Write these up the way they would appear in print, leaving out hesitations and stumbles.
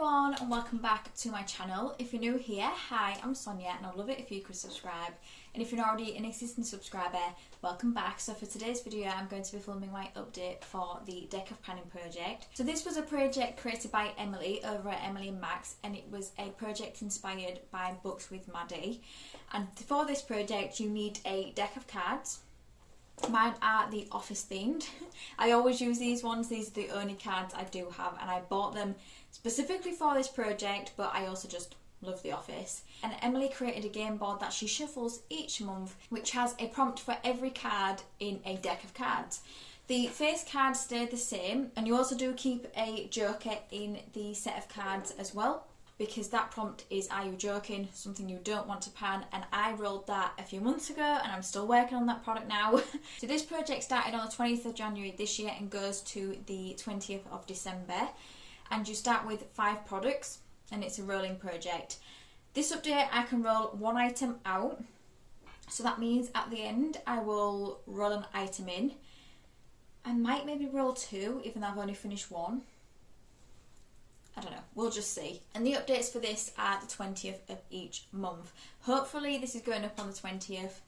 everyone and welcome back to my channel. If you're new here, hi, I'm Sonia and I'd love it if you could subscribe. And if you're already an existing subscriber, welcome back. So for today's video I'm going to be filming my update for the Deck of Panning project. So this was a project created by Emily over at Emily and Max, and it was a project inspired by Books with Maddie. And for this project you need a deck of cards. Mine are the office themed. I always use these ones, these are the only cards I do have, and I bought them specifically for this project, but I also just love the office. And Emily created a game board that she shuffles each month, which has a prompt for every card in a deck of cards. The face cards stay the same, and you also do keep a joker in the set of cards as well, because that prompt is "Are you joking?" something you don't want to pan, and I rolled that a few months ago and I'm still working on that product now. So this project started on the 20th of January this year and goes to the 20th of December, and you start with 5 products and it's a rolling project. This update I can roll 1 item out, so that means at the end I will roll an item in. I might maybe roll 2 even though I've only finished 1. I don't know, we'll just see. And the updates for this are the 20th of each month. Hopefully this is going up on the 20th.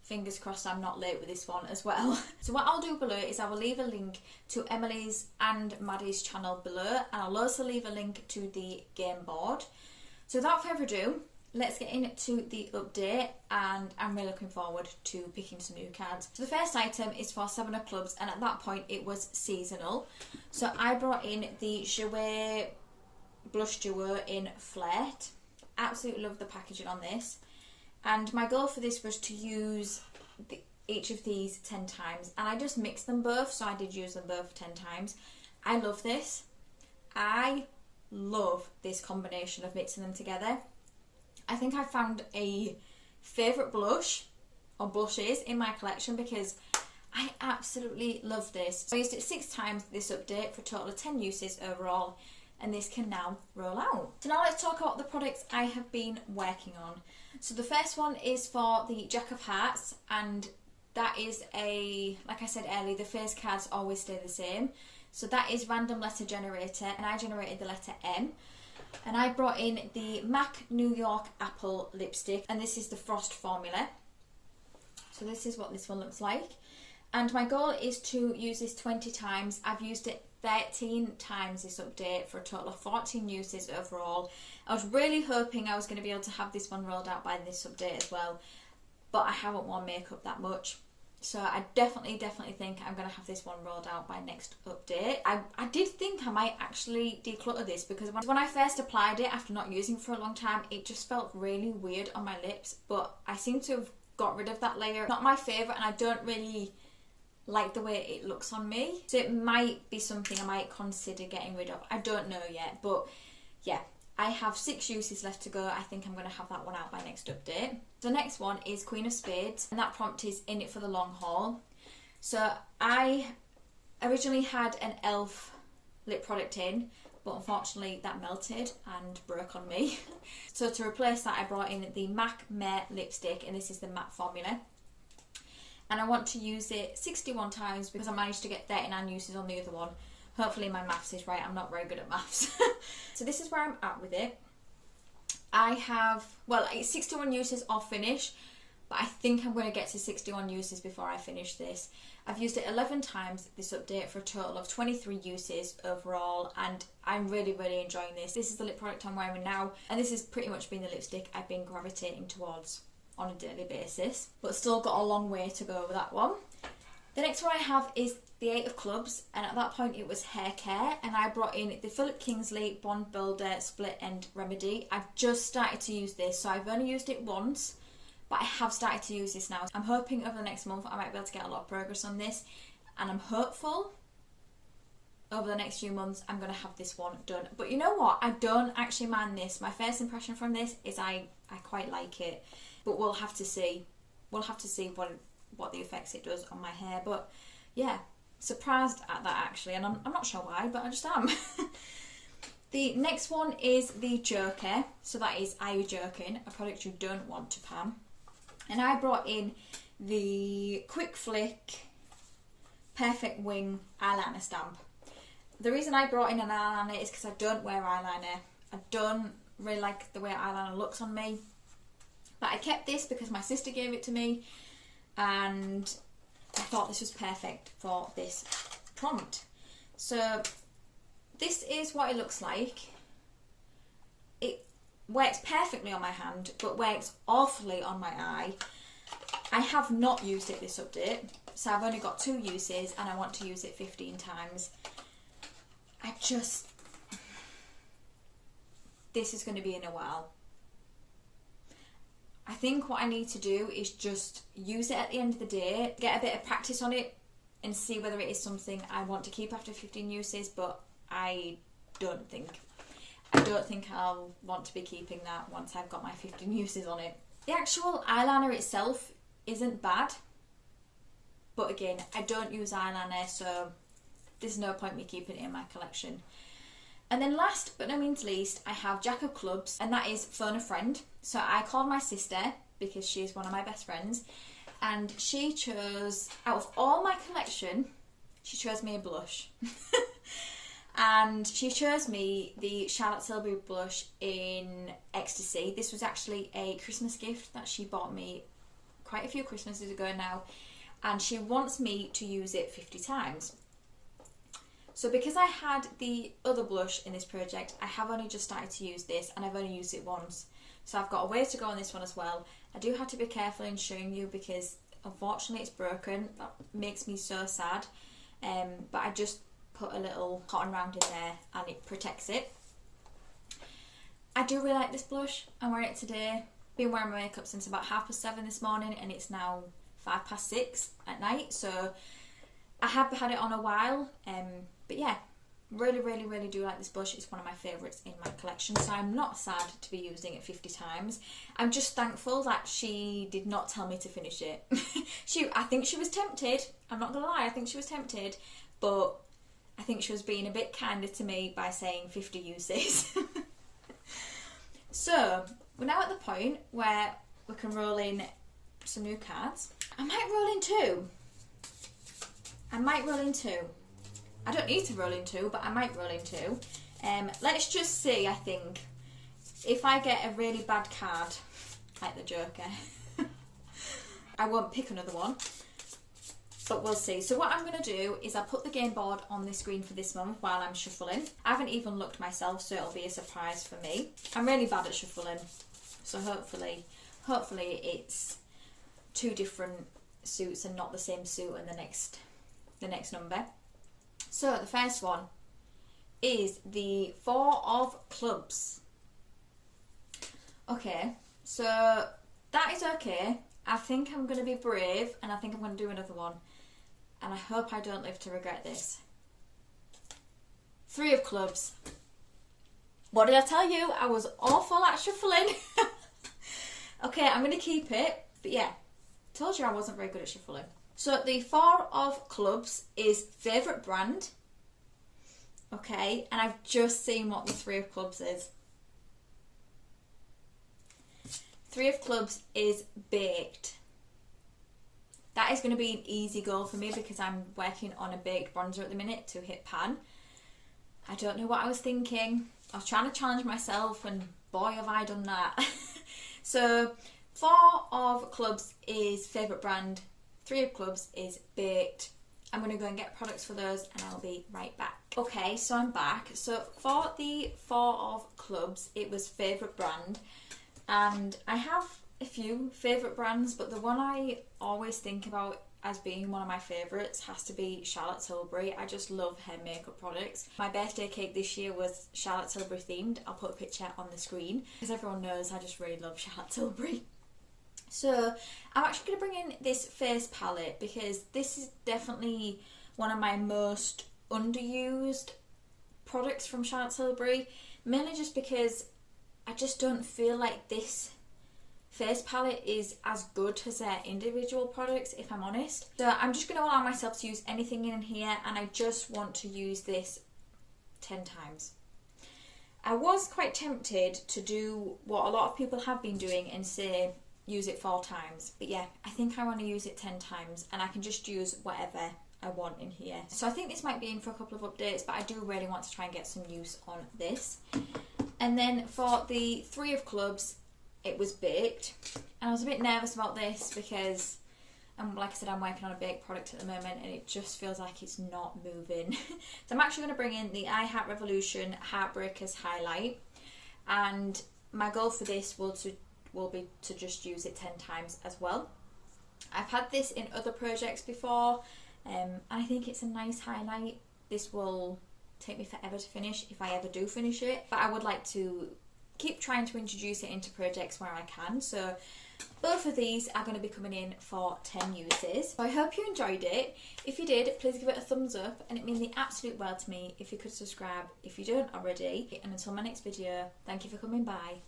Fingers crossed I'm not late with this one as well. So what I'll do below is I will leave a link to Emily's and Maddie's channel below, and I'll also leave a link to the game board. So without further ado, let's get into the update, and I'm really looking forward to picking some new cards. So the first item is for 7 of clubs, and at that point it was seasonal. So I brought in the Jouer Blush Duo in Flirt. Absolutely love the packaging on this. And my goal for this was to use each of these 10 times, and I just mixed them both, so I did use them both 10 times. I love this. I love this combination of mixing them together. I think I found a favourite blush or blushes in my collection because I absolutely love this. So I used it 6 times this update for a total of 10 uses overall, and this can now roll out. So now let's talk about the products I have been working on. So the first one is for the Jack of Hearts, and that is like I said earlier, the face cards always stay the same. So that is random letter generator, and I generated the letter M. And I brought in the MAC New York Apple lipstick, and this is the Frost formula. So this is what this one looks like. And my goal is to use this 20 times. I've used it 13 times this update for a total of 14 uses overall. I was really hoping I was going to be able to have this one rolled out by this update as well, but I haven't worn makeup that much. So I definitely think I'm going to have this one rolled out by next update. I did think I might actually declutter this, because when I first applied it after not using it for a long time, it just felt really weird on my lips, but I seem to have got rid of that layer. Not my favourite, and I don't really like the way it looks on me. So it might be something I might consider getting rid of. I don't know yet, but yeah. I have 6 uses left to go. I think I'm going to have that one out by next update. The next one is Queen of Spades, and that prompt is "In it for the long haul." So I originally had an e.l.f. lip product in, but unfortunately that melted and broke on me. So to replace that I brought in the MAC Matte lipstick, and this is the matte formula. And I want to use it 61 times because I managed to get 39 uses on the other one. Hopefully my maths is right, I'm not very good at maths. So this is where I'm at with it. I have, well, it's 61 uses or finish, but I think I'm going to get to 61 uses before I finish this. I've used it 11 times this update for a total of 23 uses overall, and I'm really enjoying this. This is the lip product I'm wearing now, and this has pretty much been the lipstick I've been gravitating towards on a daily basis, but still got a long way to go with that one. The next one I have is the 8 of clubs, and at that point it was hair care, and I brought in the Philip Kingsley Bond Builder Split End Remedy. I've just started to use this, so I've only used it once, but I have started to use this now. I'm hoping over the next month I might be able to get a lot of progress on this, and I'm hopeful over the next few months I'm going to have this one done. But you know what, I don't actually mind this. My first impression from this is I quite like it, but we'll have to see. We'll have to see what the effects it does on my hair. But yeah, surprised at that actually, and I'm not sure why, but I just am. The next one is the Joker. So that is "Are You Joking?", a product you don't want to pan. And I brought in the Quick Flick Perfect Wing eyeliner stamp. The reason I brought in an eyeliner is because I don't wear eyeliner. I don't really like the way eyeliner looks on me. But I kept this because my sister gave it to me, and I thought this was perfect for this prompt. So this is what it looks like. It works perfectly on my hand, but works awfully on my eye. I have not used it this update, so I've only got 2 uses, and I want to use it 15 times. This is going to be in a while. I think what I need to do is just use it at the end of the day, get a bit of practice on it, and see whether it is something I want to keep after 15 uses, but I don't think I'll want to be keeping that once I've got my 15 uses on it. The actual eyeliner itself isn't bad, but again, I don't use eyeliner, so there's no point me keeping it in my collection. And then last but no means least, I have Jack of Clubs, and that is Phone a Friend. So I called my sister because she's one of my best friends, and she chose, out of all my collection, she chose me a blush. And she chose me the Charlotte Tilbury blush in Ecstasy. This was actually a Christmas gift that she bought me quite a few Christmases ago now, and she wants me to use it 50 times. So because I had the other blush in this project, I have only just started to use this, and I've only used it once. So I've got a way to go on this one as well. I do have to be careful in showing you because unfortunately it's broken. That makes me so sad. But I just put a little cotton round in there and it protects it. I do really like this blush. I'm wearing it today. Been wearing my makeup since about 7:30 this morning, and it's now 6:05 at night. So I have had it on a while. But yeah, really do like this blush. It's one of my favourites in my collection, so I'm not sad to be using it 50 times. I'm just thankful that she did not tell me to finish it. I think she was tempted. I'm not gonna lie, I think she was tempted, but I think she was being a bit kinder to me by saying 50 uses. So we're now at the point where we can roll in some new cards. I might roll in 2. I don't need to roll in 2, but I might roll in 2. Let's just see, I think, if I get a really bad card, like the Joker, I won't pick another one, but we'll see. So what I'm going to do is I'll put the game board on the screen for this month while I'm shuffling. I haven't even looked myself, so it'll be a surprise for me. I'm really bad at shuffling, so hopefully it's 2 different suits and not the same suit in the next number. So the first one is the 4 of Clubs. Okay, so that is okay. I think I'm going to be brave, and I think I'm going to do another one. And I hope I don't live to regret this. 3 of Clubs. What did I tell you? I was awful at shuffling. Okay, I'm going to keep it. But yeah, told you I wasn't very good at shuffling. So the 4 of Clubs is favourite brand. Okay, and I've just seen what the 3 of Clubs is. 3 of Clubs is baked. That is going to be an easy goal for me because I'm working on a baked bronzer at the minute to hit pan. I don't know what I was thinking. I was trying to challenge myself, and boy have I done that. So 4 of Clubs is favourite brand. 3 of Clubs is baked. I'm going to go and get products for those, and I'll be right back. Okay, so I'm back. So for the 4 of Clubs, it was favourite brand. And I have a few favourite brands, but the one I always think about as being one of my favourites has to be Charlotte Tilbury. I just love her makeup products. My birthday cake this year was Charlotte Tilbury themed. I'll put a picture on the screen because everyone knows I just really love Charlotte Tilbury. So I'm actually going to bring in this face palette because this is definitely one of my most underused products from Charlotte Tilbury, mainly just because I just don't feel like this face palette is as good as their individual products, if I'm honest. So I'm just going to allow myself to use anything in here, and I just want to use this 10 times. I was quite tempted to do what a lot of people have been doing and say use it 4 times, but yeah, I think I want to use it 10 times, and I can just use whatever I want in here. So I think this might be in for a couple of updates, but I do really want to try and get some use on this. And then for the 3 of clubs, it was baked. And I was a bit nervous about this because, like I said, I'm working on a baked product at the moment and it just feels like it's not moving. So I'm actually going to bring in the I Heart Revolution Heartbreakers highlight. And my goal for this will be to just use it 10 times as well. I've had this in other projects before, and I think it's a nice highlight. This will take me forever to finish if I ever do finish it, but I would like to keep trying to introduce it into projects where I can. So both of these are going to be coming in for 10 uses. So I hope you enjoyed it. If you did, please give it a thumbs up, and it means the absolute world to me if you could subscribe if you don't already. And until my next video, thank you for coming by.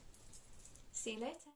See you later.